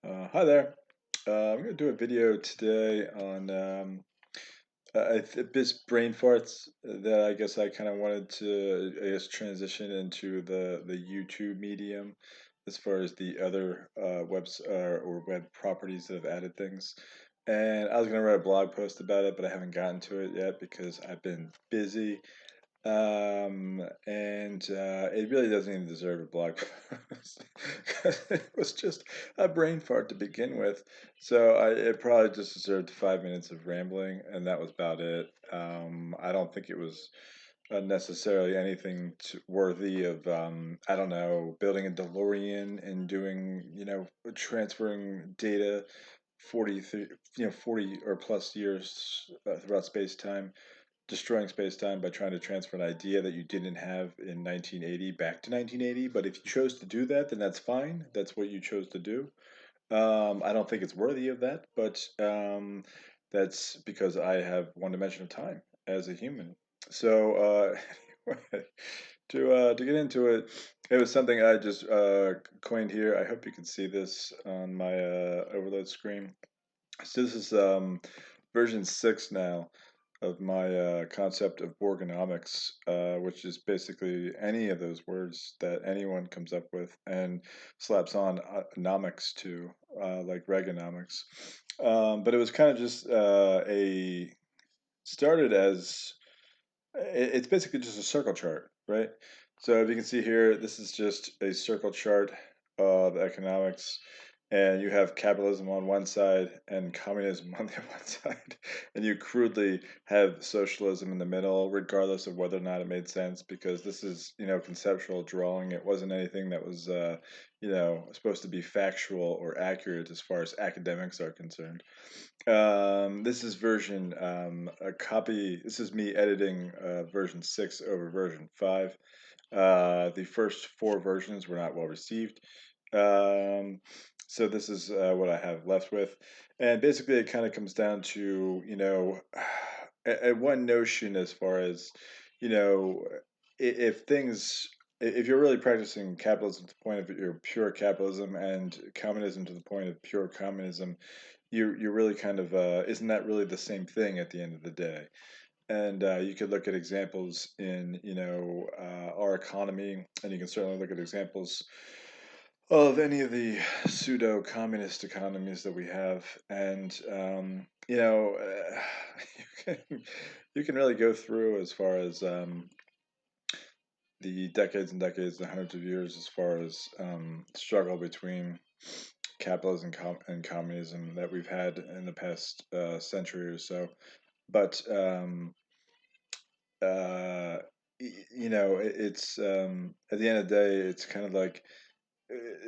Hi there. I'm going to do a video today on this brain farts that I guess I kind of wanted to, transition into the YouTube medium as far as the other webs or web properties that have added things. And I was going to write a blog post about it, but I haven't gotten to it yet because I've been busy. And it really doesn't even deserve a blog post. 'Cause it was just a brain fart to begin with. So it probably just deserved 5 minutes of rambling, and that was about it. I don't think it was necessarily anything worthy of, I don't know, building a DeLorean and doing, transferring data 40 or plus years throughout space time, destroying space-time by trying to transfer an idea that you didn't have in 1980 back to 1980. But if you chose to do that, then that's fine. That's what you chose to do. I don't think it's worthy of that, but that's because I have one dimension of time as a human. So anyway, to get into it, it was something I just coined here. I hope you can see this on my overload screen. So this is version 6 now of my concept of Borgonomics, which is basically any of those words that anyone comes up with and slaps on nomics to, like Reaganomics. But it was kind of just started as, it's basically just a circle chart, right? So if you can see here, this is just a circle chart of economics, and you have capitalism on one side and communism on the one side, and you crudely have socialism in the middle, regardless of whether or not it made sense, because this is, conceptual drawing. It wasn't anything that was, supposed to be factual or accurate as far as academics are concerned. This is version a copy. This is me editing version 6 over version 5. The first four versions were not well received. Um, so this is what I have left with. And basically, it kind of comes down to, one notion as far as, you know, if things, if you're really practicing capitalism to the point of your pure capitalism and communism to the point of pure communism, you're really kind of isn't that really the same thing at the end of the day? And you could look at examples in, our economy, and you can certainly look at examples of any of the pseudo-communist economies that we have, and you can you can really go through as far as the decades and decades, the hundreds of years, as far as struggle between capitalism and communism that we've had in the past century or so. But uh, it's at the end of the day, it's kind of like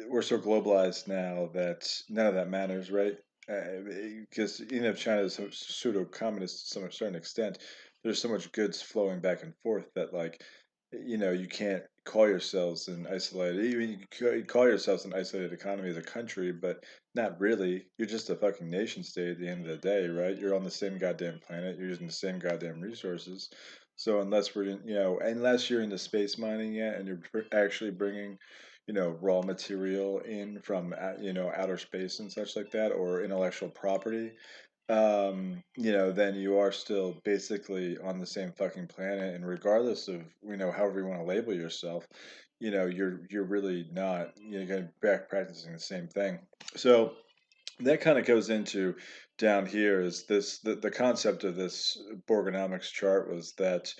we're so globalized now that none of that matters, right? Because even if China is pseudo-communist to some certain extent, there's so much goods flowing back and forth that, like, you can't call yourselves an isolated. You call yourselves an isolated economy as a country, but not really. You're just a fucking nation state at the end of the day, right? You're on the same goddamn planet. You're using the same goddamn resources. So unless we're in, unless you're into space mining yet, and you're actually bringing, raw material in from, outer space and such like that, or intellectual property, then you are still basically on the same fucking planet, and regardless of, however you want to label yourself, you're really not, you're going to be back practicing the same thing. So that kind of goes into down here is this the concept of this Borgonomics chart was that,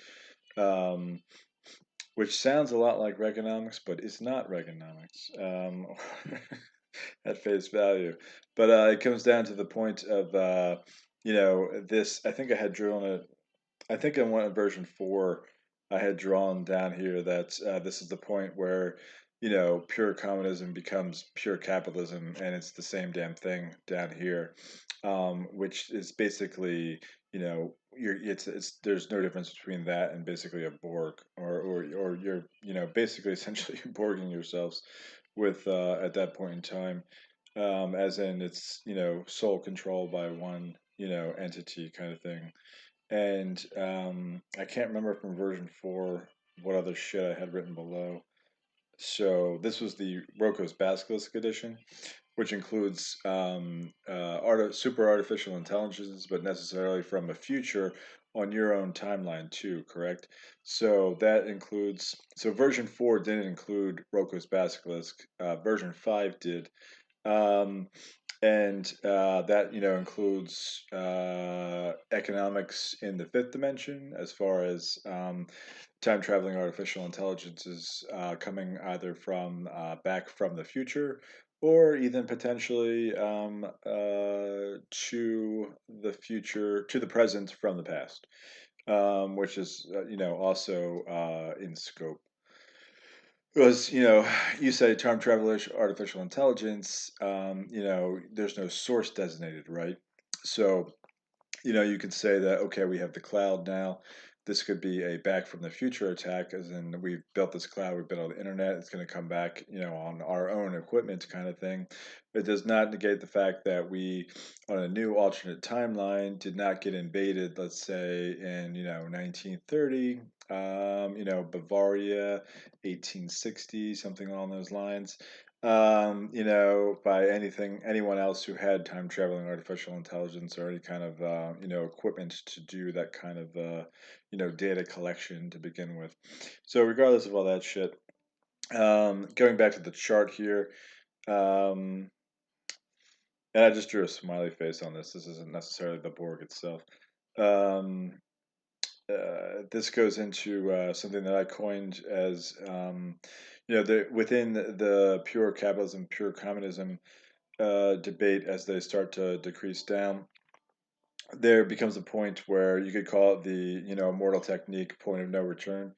um, which sounds a lot like Reaganomics, but it's not Reaganomics, at face value. But it comes down to the point of, this. I think I had drawn it. I think in one version 4, I had drawn down here that this is the point where, pure communism becomes pure capitalism, and it's the same damn thing down here, which is basically, it's there's no difference between that and basically a Borg, or you're, basically essentially borging yourselves with, at that point in time, as in it's, sole control by one, entity kind of thing. And I can't remember from version 4 what other shit I had written below. So this was the Roko's Basilisk edition, which includes super artificial intelligence, but necessarily from a future on your own timeline too, correct? So that includes, so version 4 didn't include Roko's Basilisk, version 5 did. Um, and that includes economics in the fifth dimension, as far as time traveling artificial intelligence is coming either from back from the future, or even potentially to the future, to the present from the past, which is also in scope. Because you say time travel artificial intelligence. There's no source designated, right? So you could say that, okay, we have the cloud now. This could be a back from the future attack, as in we've built this cloud, we've built on the internet, it's going to come back, on our own equipment kind of thing. It does not negate the fact that we, on a new alternate timeline, did not get invaded, let's say, in, 1930, Bavaria, 1860, something along those lines, by anyone else who had time traveling artificial intelligence or any kind of, equipment to do that kind of, data collection to begin with. So regardless of all that shit, going back to the chart here, um, and I just drew a smiley face on this. This isn't necessarily the Borg itself. Um, this goes into something that I coined as, within the pure capitalism, pure communism debate, as they start to decrease down, there becomes a point where you could call it the, immortal technique, point of no return,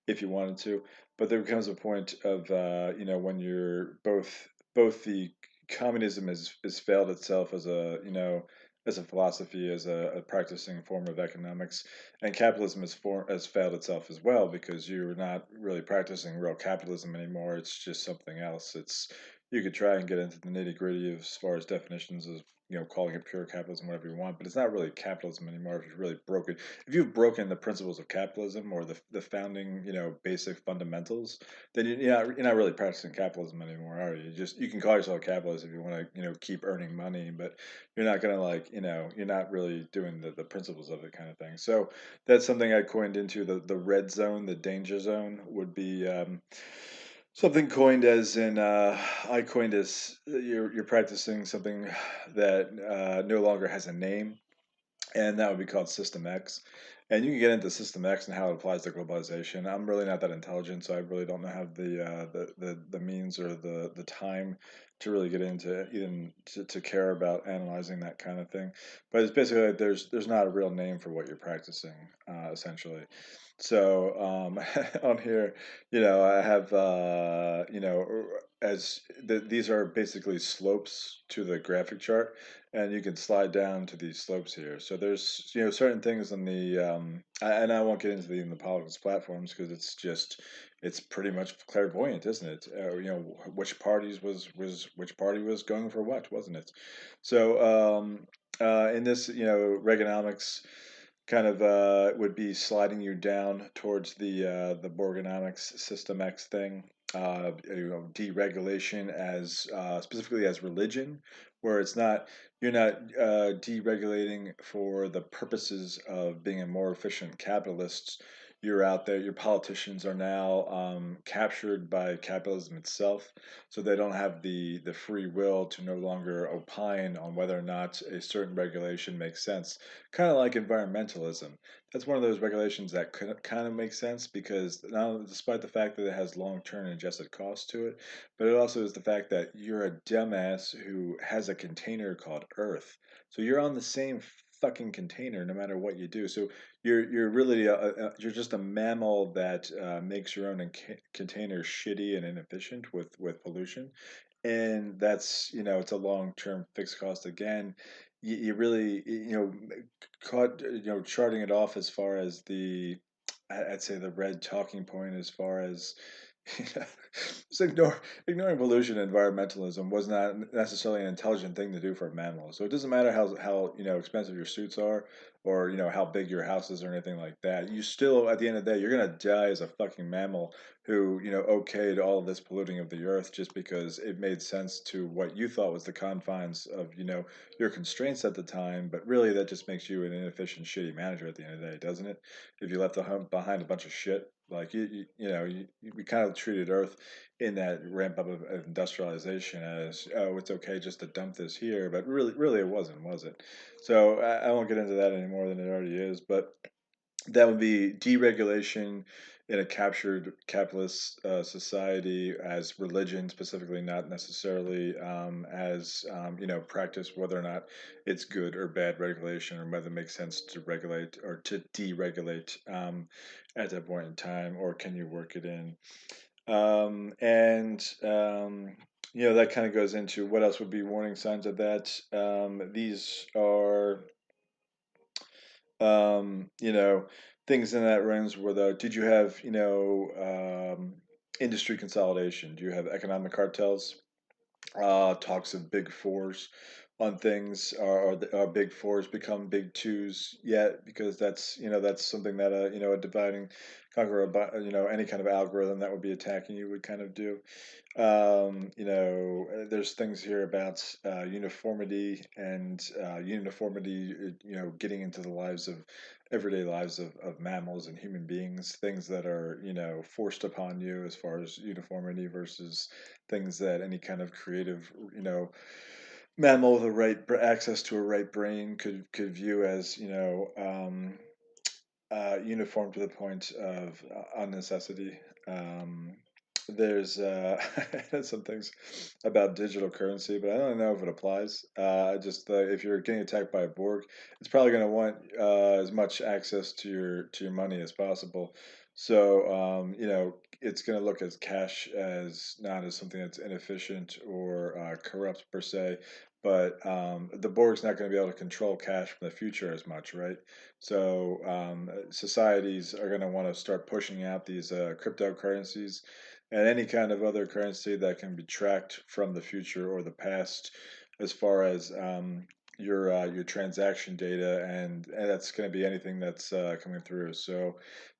if you wanted to. But there becomes a point of, when you're both the communism has failed itself as a, as a philosophy, as a practicing form of economics, and capitalism has failed itself as well, because you're not really practicing real capitalism anymore. It's just something else. You could try and get into the nitty gritty as far as definitions of, calling it pure capitalism, whatever you want, but it's not really capitalism anymore if you've really broken, if you've broken the principles of capitalism, or the founding, basic fundamentals, then you're not really practicing capitalism anymore, are you? You can call yourself a capitalist if you want to, keep earning money, but you're not gonna, like, you're not really doing the principles of it, kind of thing. So that's something I coined into the red zone, the danger zone would be, something coined as in, I coined as, you're practicing something that no longer has a name, and that would be called System X. And you can get into System X and how it applies to globalization. I'm really not that intelligent, so I really don't know have the means or the time to really get into, even to care about analyzing that kind of thing. But it's basically like there's not a real name for what you're practicing, essentially. So on here, I have, these are basically slopes to the graphic chart, and you can slide down to these slopes here. So there's, certain things in the, and I won't get into the politics platforms, because it's pretty much clairvoyant, isn't it? Which which party was going for what, wasn't it? So in this, Reaganomics kind of would be sliding you down towards the Borgonomics System X thing. Deregulation as, specifically as religion, where you're not deregulating for the purposes of being a more efficient capitalist. You're out there. Your politicians are now captured by capitalism itself, so they don't have the free will to no longer opine on whether or not a certain regulation makes sense. Kind of like environmentalism. That's one of those regulations that kind of makes sense, because now, despite the fact that it has long-term adjusted costs to it, but it also is the fact that you're a dumbass who has a container called Earth. So you're on the same fucking container no matter what you do. So you're really you're just a mammal that makes your own container shitty and inefficient with pollution, and that's, it's a long-term fixed cost again. You really, caught, charting it off as far as the, I'd say the red talking point, as far as Just ignoring pollution and environmentalism was not necessarily an intelligent thing to do for a mammal. So it doesn't matter how expensive your suits are, or how big your house is or anything like that. You still, at the end of the day, you're gonna die as a fucking mammal who okayed all of this polluting of the earth just because it made sense to what you thought was the confines of your constraints at the time. But really, that just makes you an inefficient, shitty manager at the end of the day, doesn't it? If you left behind a bunch of shit, like we kind of treated Earth in that ramp up of industrialization as, oh, it's okay just to dump this here, but really it wasn't, was it? So I won't get into that any more than it already is, but that would be deregulation in a captured capitalist society as religion, specifically, not necessarily as practice, whether or not it's good or bad regulation, or whether it makes sense to regulate or to deregulate at that point in time, or can you work it in? And that kind of goes into what else would be warning signs of that. These are things in that range where did you have, industry consolidation? Do you have economic cartels? Talks of big fours on things. Are big fours become big twos yet? Because that's something that a dividing conquer any kind of algorithm that would be attacking you would kind of do. There's things here about uniformity and uniformity, getting into the lives of everyday lives of mammals and human beings, things that are, forced upon you as far as uniformity versus things that any kind of creative, mammal with a access to a right brain could view as, uniform to the point of unnecessity. Um, there's some things about digital currency, but I don't know if it applies. Just if you're getting attacked by a Borg, it's probably going to want as much access to your money as possible. So it's going to look as cash as not as something that's inefficient or corrupt per se. But the Borg's not going to be able to control cash from the future as much, right? So societies are going to want to start pushing out these cryptocurrencies and any kind of other currency that can be tracked from the future or the past, as far as your transaction data, and that's going to be anything that's coming through. So,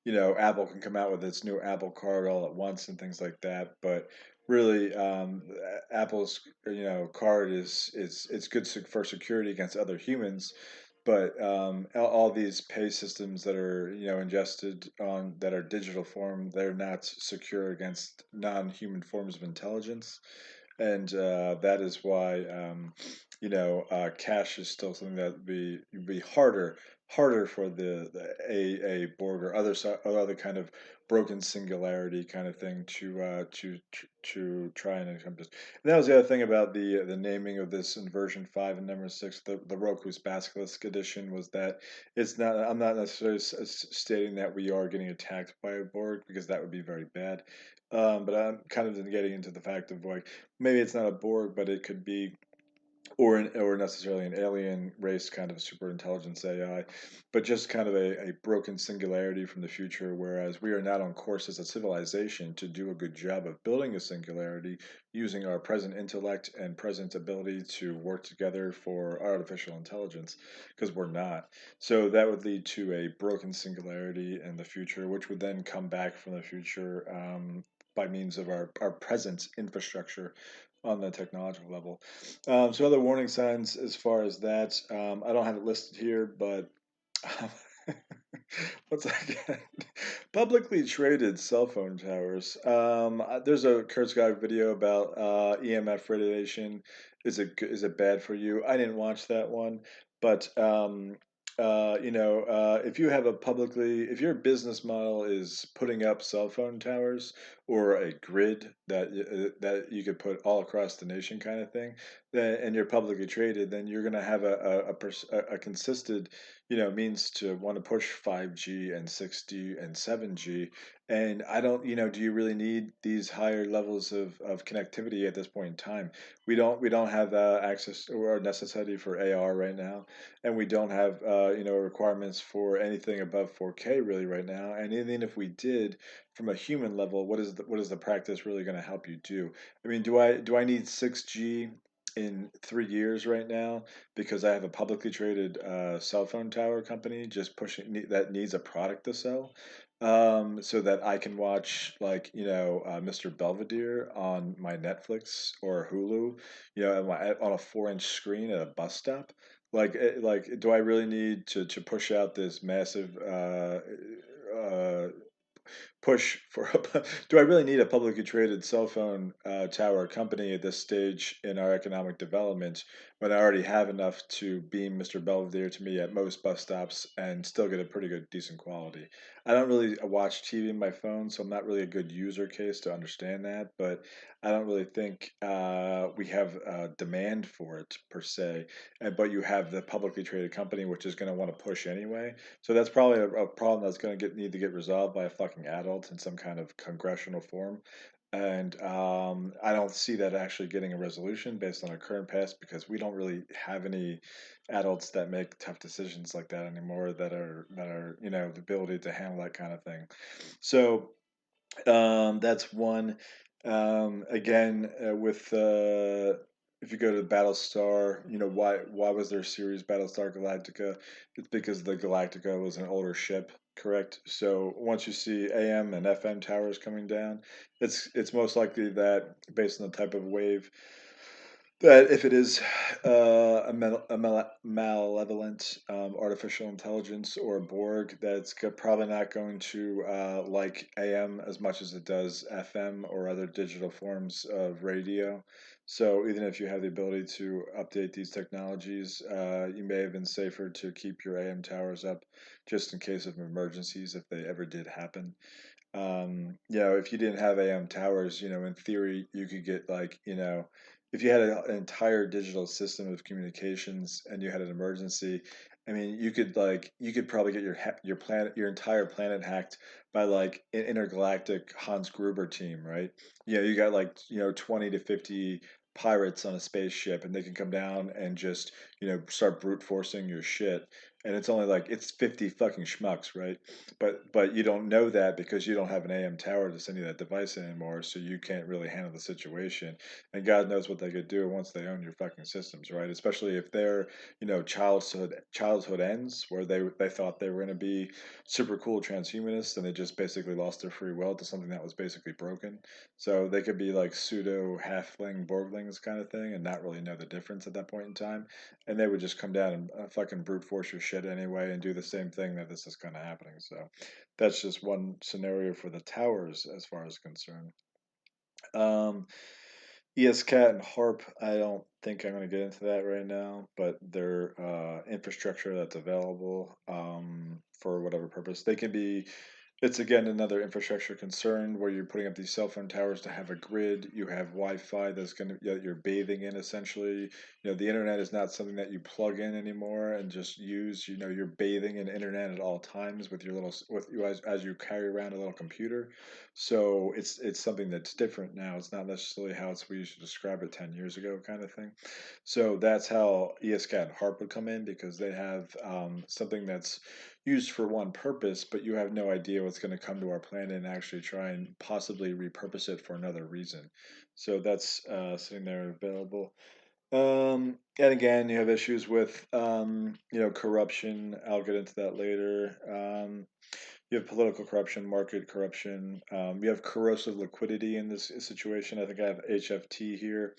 Apple can come out with its new Apple Card all at once and things like that, but really, Apple's card it's good for security against other humans, but all these pay systems that are ingested on that are digital form, they're not secure against non-human forms of intelligence, and that is why cash is still something that would be harder for the a Borg or or other kind of broken singularity kind of thing to try and encompass. And that was the other thing about the naming of this in version 5 and number 6, the Roku's Basilisk edition, was that it's not. I'm not necessarily stating that we are getting attacked by a Borg, because that would be very bad. But I'm kind of getting into the fact of, like, maybe it's not a Borg, but it could be, or necessarily an alien race kind of super intelligence AI, but just kind of a broken singularity from the future. Whereas we are not on course as a civilization to do a good job of building a singularity using our present intellect and present ability to work together for artificial intelligence, because we're not. So that would lead to a broken singularity in the future, which would then come back from the future. By means of our present infrastructure on the technological level. So other warning signs as far as that, I don't have it listed here, but um, what's that? Publicly traded cell phone towers. There's a Kurzgesagt video about EMF radiation. Is it bad for you? I didn't watch that one, but if you have if your business model is putting up cell phone towers or a grid that you could put all across the nation, kind of thing, and you're publicly traded, then you're going to have a consistent, means to want to push 5G and 6G and 7G. And I don't, do you really need these higher levels of connectivity at this point in time? We don't have access or necessity for AR right now, and we don't have requirements for anything above 4K really right now. And even if we did, from a human level, what is the practice really going to help you do? I mean, do I need 6G in 3 years right now because I have a publicly traded cell phone tower company just pushing that needs a product to sell, so that I can watch, like, Mr. Belvedere on my Netflix or Hulu, on a 4-inch screen at a bus stop. Like, do I really need to push out this massive uh, push for do I really need a publicly traded cell phone tower company at this stage in our economic development when I already have enough to beam Mr. Belvedere to me at most bus stops and still get a pretty good, decent quality? I don't really watch TV on my phone, so I'm not really a good user case to understand that, but I don't really think we have demand for it per se. But you have the publicly traded company, which is going to want to push anyway. So that's probably a problem that's going to need to get resolved by a fucking adult in some kind of congressional form. And I don't see that actually getting a resolution based on our current past, because we don't really have any adults that make tough decisions like that anymore, that are the ability to handle that kind of thing. So that's one. Again, with if you go to Battlestar, why was there a series Battlestar Galactica? It's because the Galactica was an older ship, correct? So once you see AM and FM towers coming down, it's most likely that, based on the type of wave, that if it is a malevolent artificial intelligence or a Borg, that's probably not going to like AM as much as it does FM or other digital forms of radio. So even if you have the ability to update these technologies, you may have been safer to keep your AM towers up just in case of emergencies if they ever did happen. If you didn't have AM towers, in theory, you could get, like, if you had an entire digital system of communications and you had an emergency, I mean, you could probably get your planet, your entire planet hacked by, like, an intergalactic Hans Gruber team, right? You got, like, 20 to 50 pirates on a spaceship, and they can come down and just, start brute forcing your shit. And it's only like it's 50 fucking schmucks, right? But you don't know that because you don't have an AM tower to send you that device anymore, so you can't really handle the situation. And God knows what they could do once they own your fucking systems, right? Especially if their, childhood ends where they thought they were going to be super cool transhumanists, and they just basically lost their free will to something that was basically broken. So they could be like pseudo halfling Borglings kind of thing and not really know the difference at that point in time, and they would just come down and fucking brute force your shit anyway and do the same thing that this is kind of happening. So that's just one scenario for the towers as far as concerned. Um, ESCAT and HARP, I don't think I'm going to get into that right now, but they're infrastructure that's available for whatever purpose. They can be It's again another infrastructure concern where you're putting up these cell phone towers to have a grid. You have Wi-Fi that's going to that you're bathing in essentially. The internet is not something that you plug in anymore and just use. You're bathing in internet at all times with your with you as you carry around a little computer. So it's something that's different now. It's not necessarily how we used to describe it 10 years ago, kind of thing. So that's how ESCAT and HARP would come in, because they have something that's used for one purpose, but you have no idea what's going to come to our planet and actually try and possibly repurpose it for another reason. So that's sitting there available. And again, you have issues with corruption. I'll get into that later. You have political corruption, market corruption. You have corrosive liquidity in this situation. I think I have HFT here.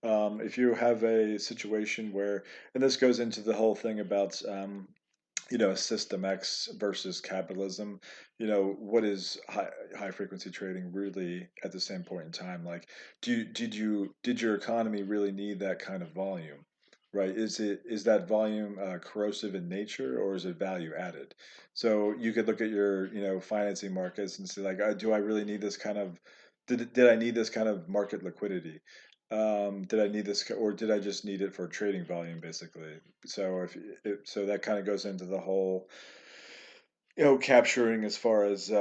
If you have a situation where, and this goes into the whole thing about System X versus capitalism. What is high frequency trading really at the same point in time? Like, did your economy really need that kind of volume? Right? Is that volume corrosive in nature, or is it value added? So you could look at your financing markets and say, like, do I really need this kind of did I need this kind of market liquidity? Did I need this, or did I just need it for trading volume, basically? So so that kind of goes into the whole, capturing as far as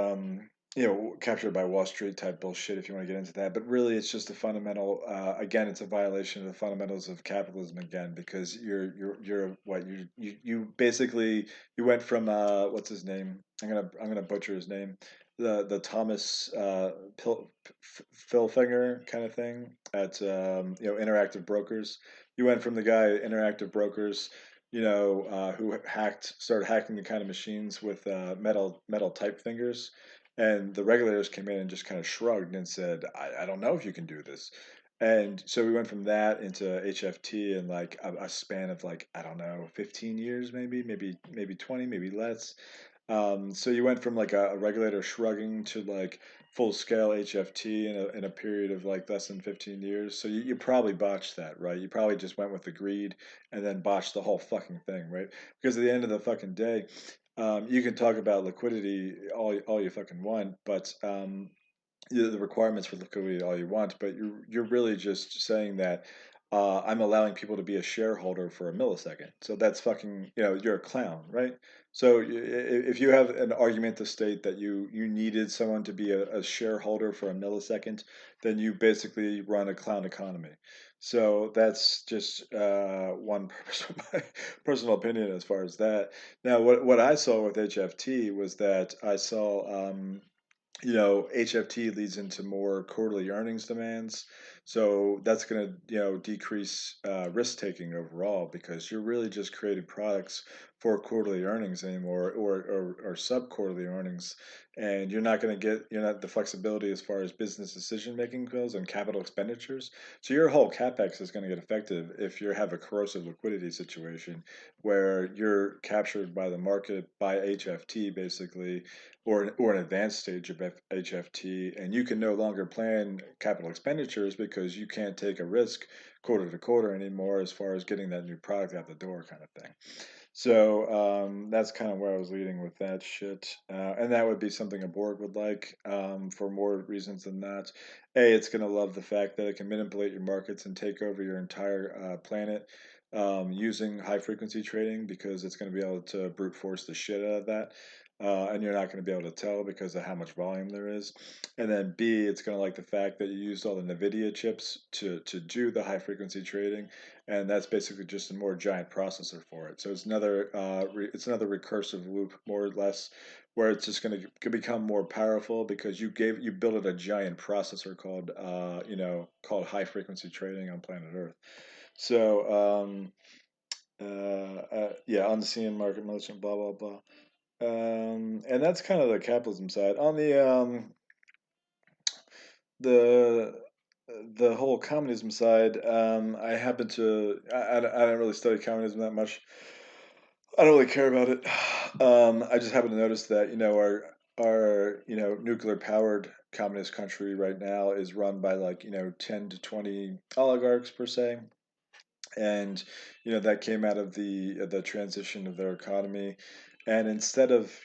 captured by Wall Street type bullshit, if you want to get into that. But really, it's just a fundamental. Again, it's a violation of the fundamentals of capitalism again, because you're what you basically you went from what's his name? I'm gonna butcher his name. The Thomas Philfinger kind of thing at Interactive Brokers. You went from the guy at Interactive Brokers, who started hacking the kind of machines with metal type fingers, and the regulators came in and just kind of shrugged and said, I don't know if you can do this. And so we went from that into HFT in like a span of like, I don't know, 15 years, maybe 20, maybe less. So you went from like a regulator shrugging to like full scale HFT in a period of like less than 15 years. So you probably botched that, right? You probably just went with the greed and then botched the whole fucking thing, right? Because at the end of the fucking day, you can talk about liquidity all you fucking want, but the requirements for liquidity all you want, but you're really just saying that I'm allowing people to be a shareholder for a millisecond. So that's fucking, you're a clown, right? So if you have an argument to state that you needed someone to be a shareholder for a millisecond, then you basically run a clown economy. So that's just one personal opinion as far as that. Now, what I saw with HFT was that I saw. HFT leads into more quarterly earnings demands. So that's going to, decrease risk taking overall, because you're really just creating products for quarterly earnings anymore, or sub quarterly earnings. And you're not the flexibility as far as business decision making goes and capital expenditures. So your whole capex is going to get affected if you have a corrosive liquidity situation where you're captured by the market by HFT, basically, or an advanced stage of HFT, and you can no longer plan capital expenditures because you can't take a risk quarter to quarter anymore as far as getting that new product out the door, kind of thing. So that's kind of where I was leading with that shit, and that would be something a Borg would like, for more reasons than that. A, it's going to love the fact that it can manipulate your markets and take over your entire planet, using high frequency trading, because it's going to be able to brute force the shit out of that. And you're not going to be able to tell because of how much volume there is. And then B, it's going to like the fact that you used all the NVIDIA chips to do the high frequency trading, and that's basically just a more giant processor for it. So it's another recursive loop, more or less, where it's just going to become more powerful because you built it a giant processor called high frequency trading on planet Earth. So yeah, on the scene, market motion, blah blah blah. And that's kind of the capitalism side. On the the whole communism side, I happen to I don't really study communism that much. I don't really care about it. I just happen to notice that our nuclear powered communist country right now is run by like 10 to 20 oligarchs per se, and that came out of the transition of their economy. And instead of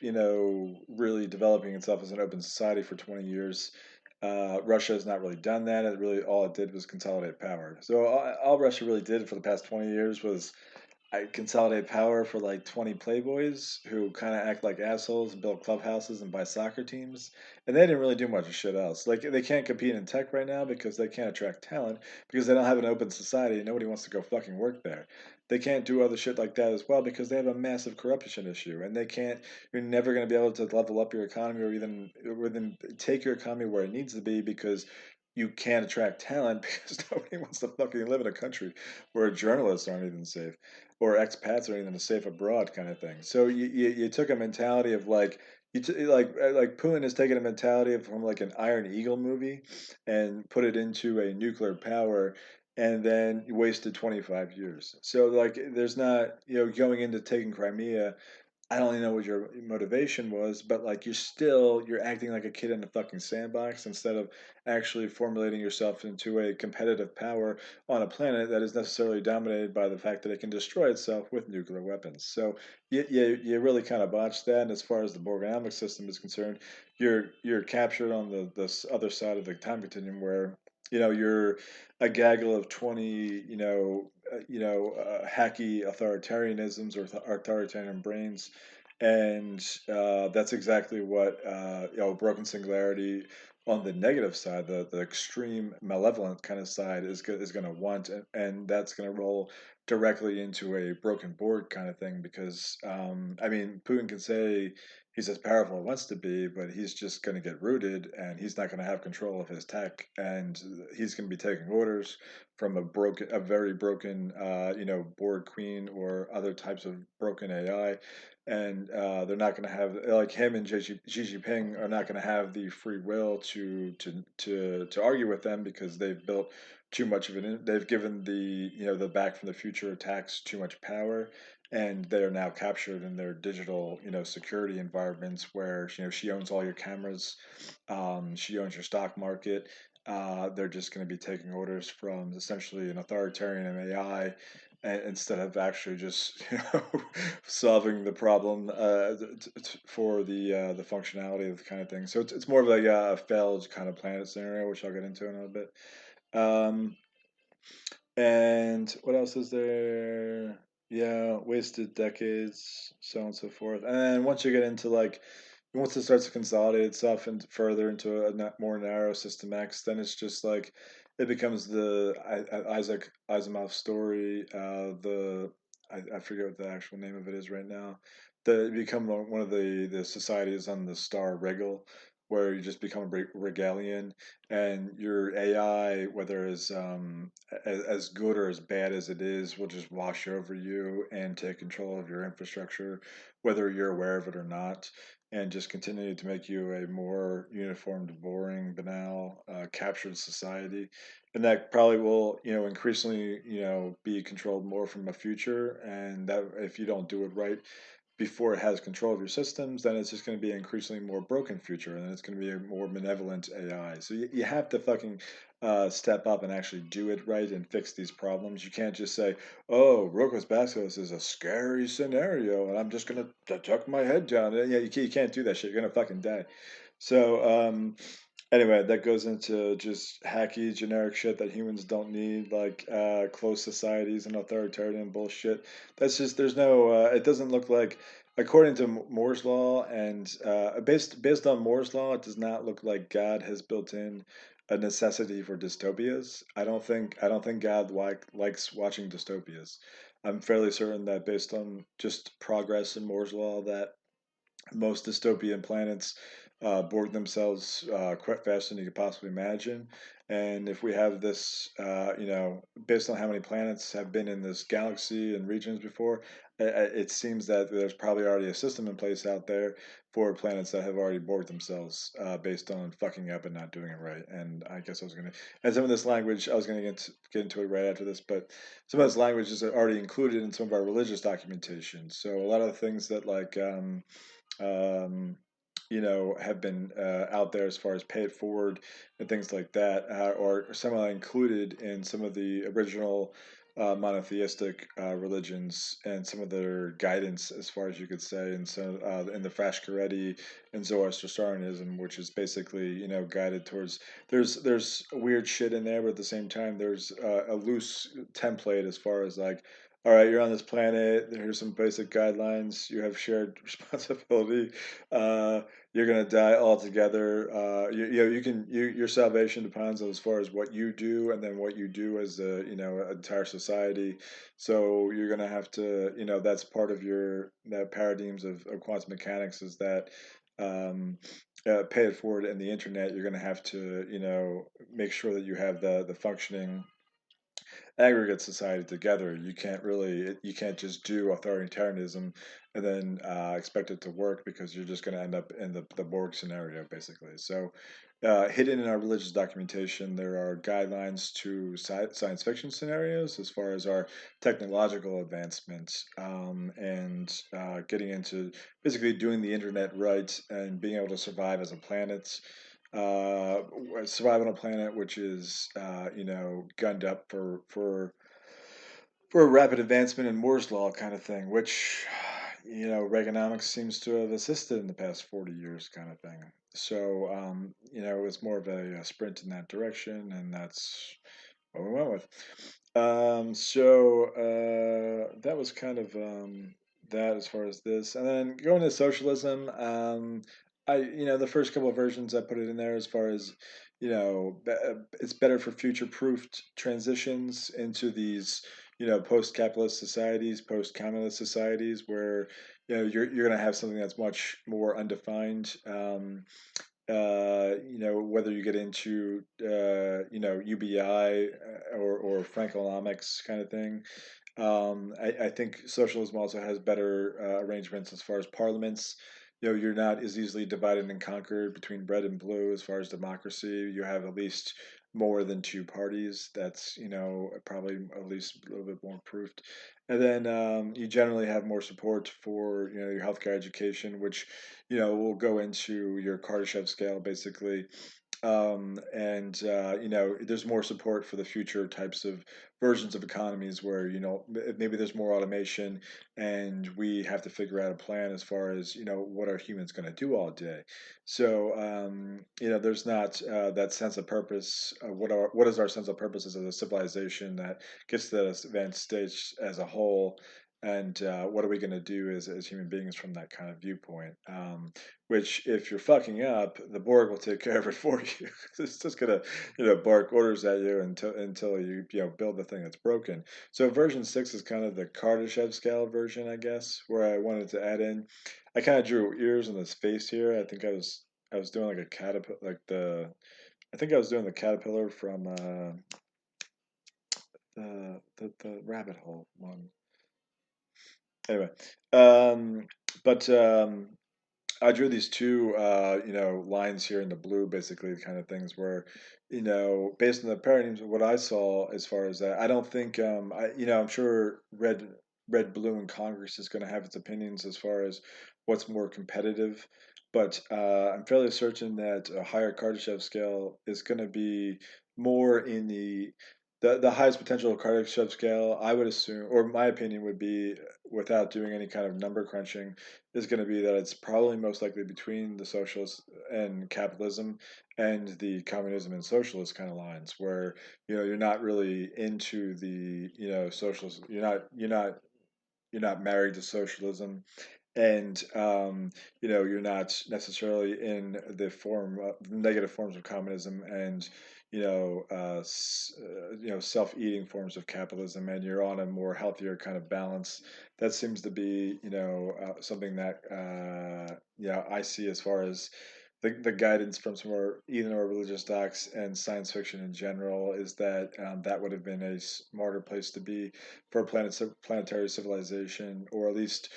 really developing itself as an open society for 20 years, Russia has not really done that. It really, all it did was consolidate power. So all Russia really did for the past 20 years was I consolidate power for like 20 playboys who kind of act like assholes and build clubhouses and buy soccer teams. And they didn't really do much of shit else. Like, they can't compete in tech right now because they can't attract talent, because they don't have an open society and nobody wants to go fucking work there. They can't do other shit like that as well because they have a massive corruption issue, and you're never going to be able to level up your economy, or even take your economy where it needs to be, because you can't attract talent because nobody wants to fucking live in a country where journalists aren't even safe, or expats or even safe abroad, kind of thing. So you took a mentality of like like Putin has taken a mentality from like an Iron Eagle movie and put it into a nuclear power, and then you wasted 25 years. So like there's not, going into taking Crimea. I don't even know what your motivation was, but like you're acting like a kid in a fucking sandbox instead of actually formulating yourself into a competitive power on a planet that is necessarily dominated by the fact that it can destroy itself with nuclear weapons. So you really kind of botched that. And as far as the Borgonomics system is concerned, you're captured on the other side of the time continuum where you're a gaggle of 20 hacky authoritarianisms or authoritarian brains, and that's exactly what broken singularity on the negative side, the extreme malevolent kind of side is going to want, and that's going to roll directly into a broken board kind of thing because I mean Putin can say he's as powerful as he wants to be, but he's just going to get rooted and he's not going to have control of his tech, and he's going to be taking orders from a very broken board queen or other types of broken AI, and they're not going to have, like, him and Xi Jinping are not going to have the free will to argue with them because they've built too much of an. They've given the Back from the Future attacks too much power, and they are now captured in their digital security environments where she owns all your cameras, she owns your stock market. They're just going to be taking orders from essentially an authoritarian AI, instead of actually just solving the problem for the functionality of the kind of thing. So it's more of like a failed kind of planet scenario, which I'll get into in a little bit. Um, and what else is there? Yeah, wasted decades, so on and so forth. And then once you get into like, once it starts to consolidate itself and further into a more narrow system X, then it's just like it becomes the Isaac Asimov story. I forget what the actual name of it is right now. You become one of the societies on the star Regal, where you just become a regalian, and your AI, whether as good or as bad as it is, will just wash over you and take control of your infrastructure, whether you're aware of it or not, and just continue to make you a more uniformed, boring, banal, captured society. And that probably will, increasingly, be controlled more from a future. And that if you don't do it right before it has control of your systems, then it's just going to be an increasingly more broken future, and then it's going to be a more malevolent AI. So you have to fucking step up and actually do it right and fix these problems. You can't just say, "Oh, Rocos Bastos is a scary scenario, and I'm just going to tuck my head down." Yeah, you can't do that shit. You're going to fucking die. So, anyway, that goes into just hacky, generic shit that humans don't need, like closed societies and authoritarian bullshit. That's just there's no. It doesn't look like, according to Moore's law, and based on Moore's law, it does not look like God has built in a necessity for dystopias. I don't think God likes watching dystopias. I'm fairly certain that based on just progress in Moore's law, that most dystopian planets board themselves quite faster than you could possibly imagine. And if we have this, based on how many planets have been in this galaxy and regions before, it seems that there's probably already a system in place out there for planets that have already bored themselves based on fucking up and not doing it right. And I guess I was going to, and some of this language, I was going to get into it right after this, but some of this language is already included in some of our religious documentation. So a lot of the things that um, have been out there as far as pay it forward and things like that, or somehow included in some of the original monotheistic religions and some of their guidance, as far as you could say, and so in the Frashkareti and Zoroastrianism, which is basically guided towards. There's weird shit in there, but at the same time, there's a loose template as far as like, all right, you're on this planet. Here's some basic guidelines. You have shared responsibility. Uh, you're gonna die altogether. Your salvation depends on as far as what you do, and then what you do as a entire society. So you're gonna have to, that's part of your that paradigms of quantum mechanics is that. Pay it forward in the internet. You're going to have to, make sure that you have the functioning aggregate society together. You can't just do authoritarianism and then expect it to work, because you're just going to end up in the Borg scenario basically. So hidden in our religious documentation, there are guidelines to science fiction scenarios as far as our technological advancements, and getting into basically doing the internet right and being able to survive as a planet. Uh, Survive on a planet which is, gunned up for a rapid advancement in Moore's law kind of thing, which Reaganomics seems to have assisted in the past 40 years, kind of thing. So it was more of a sprint in that direction, and that's what we went with. That was kind of that as far as this, and then going to socialism. The first couple of versions I put it in there as far as it's better for future-proofed transitions into these post-capitalist societies, post-communist societies, where you're going to have something that's much more undefined. Whether you get into UBI or Frankonomics kind of thing. I think socialism also has better arrangements as far as parliaments. You're not as easily divided and conquered between red and blue as far as democracy. You have at least more than two parties. That's probably at least a little bit more proofed. And then you generally have more support for your healthcare education, which will go into your Kardashev scale basically. And there's more support for the future types of versions of economies where maybe there's more automation, and we have to figure out a plan as far as what are humans going to do all day. So there's not that sense of purpose. What is our sense of purpose as a civilization that gets to that advanced stage as a whole? And what are we going to do as human beings from that kind of viewpoint? Which, if you're fucking up, the Borg will take care of it for you. It's just gonna, bark orders at you until you, build the thing that's broken. So version 6 is kind of the KardashevScale version, I guess, where I wanted to add in. I kind of drew ears in this face here. I think I was doing like a caterpillar, I think I was doing the caterpillar from the rabbit hole one. Anyway, um, but I drew these two, lines here in the blue, basically, the kind of things where, based on the paradigms of what I saw as far as that, I don't think, I'm sure red, blue, and Congress is going to have its opinions as far as what's more competitive, but I'm fairly certain that a higher Kardashev scale is going to be more in the highest potential Kardashev scale. I would assume, or my opinion would be, without doing any kind of number crunching, is going to be that it's probably most likely between the socialist and capitalism and the communism and socialist kind of lines, where you're not really into the socialist. You're not married to socialism, and you're not necessarily in the negative forms of communism, and self-eating forms of capitalism, and you're on a more healthier kind of balance. That seems to be something that I see as far as the guidance from some of our, even our religious docs and science fiction in general, is that that would have been a smarter place to be for a planetary civilization, or at least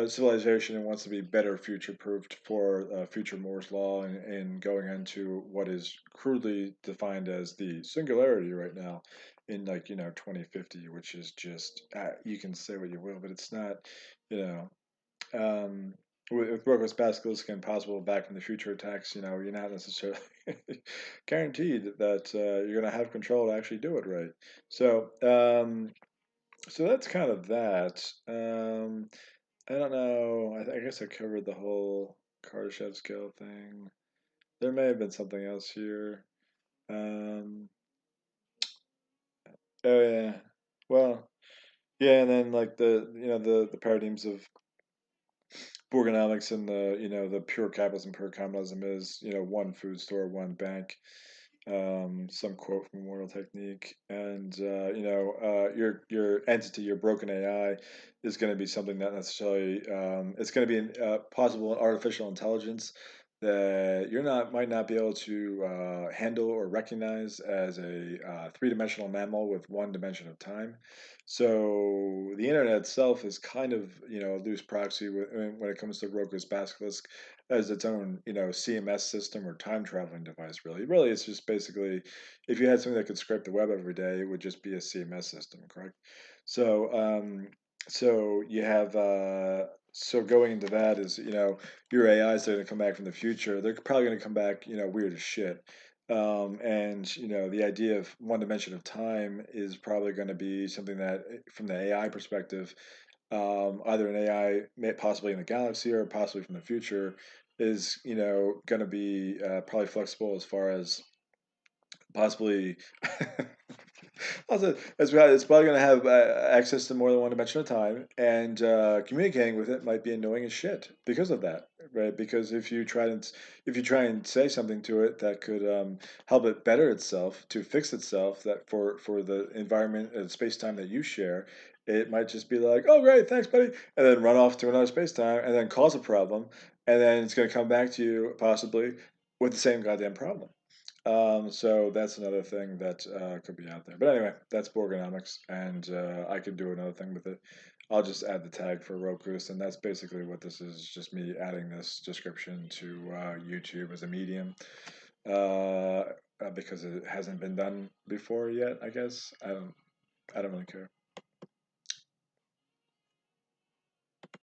civilization that wants to be better future proofed for future Moore's law, and going into what is crudely defined as the singularity right now in 2050, which is just you can say what you will, but it's not you know um, with Brooklyn's Basilisk and possible back in the future attacks, you're not necessarily guaranteed that you're going to have control to actually do it right. So, so that's kind of that. I don't know. I guess I covered the whole Kardashev scale thing. There may have been something else here. Um, oh yeah. Well, yeah, and then like the paradigms of Borgonomics and the pure capitalism, pure communism is one food store, one bank. Some quote from Immortal Technique, and your entity, your broken AI, is going to be something that necessarily it's going to be possible artificial intelligence, that you're not might not be able to handle or recognize as a three-dimensional mammal with one dimension of time. So the internet itself is kind of a loose proxy when it comes to Roku's Basilisk as its own CMS system or time traveling device. Really, it's just basically if you had something that could scrape the web every day, it would just be a CMS system, correct? So so you have so going into that is your AIs that are going to come back from the future, they're probably going to come back, weird as shit. And the idea of one dimension of time is probably going to be something that, from the AI perspective, either an AI, possibly in the galaxy or possibly from the future, is going to be probably flexible as far as possibly. Also, it's probably going to have access to more than one dimension at a time, and communicating with it might be annoying as shit because of that, right? Because if you try and say something to it that could help it better itself, to fix itself, that for the environment and space time that you share, it might just be like, "Oh, great, thanks, buddy," and then run off to another space time, and then cause a problem, and then it's going to come back to you possibly with the same goddamn problem. So that's another thing that could be out there. But anyway, that's Borgonomics, and I could do another thing with it. I'll just add the tag for Rokus, and that's basically what this is. Just me adding this description to YouTube as a medium, because it hasn't been done before yet. I guess I don't really care.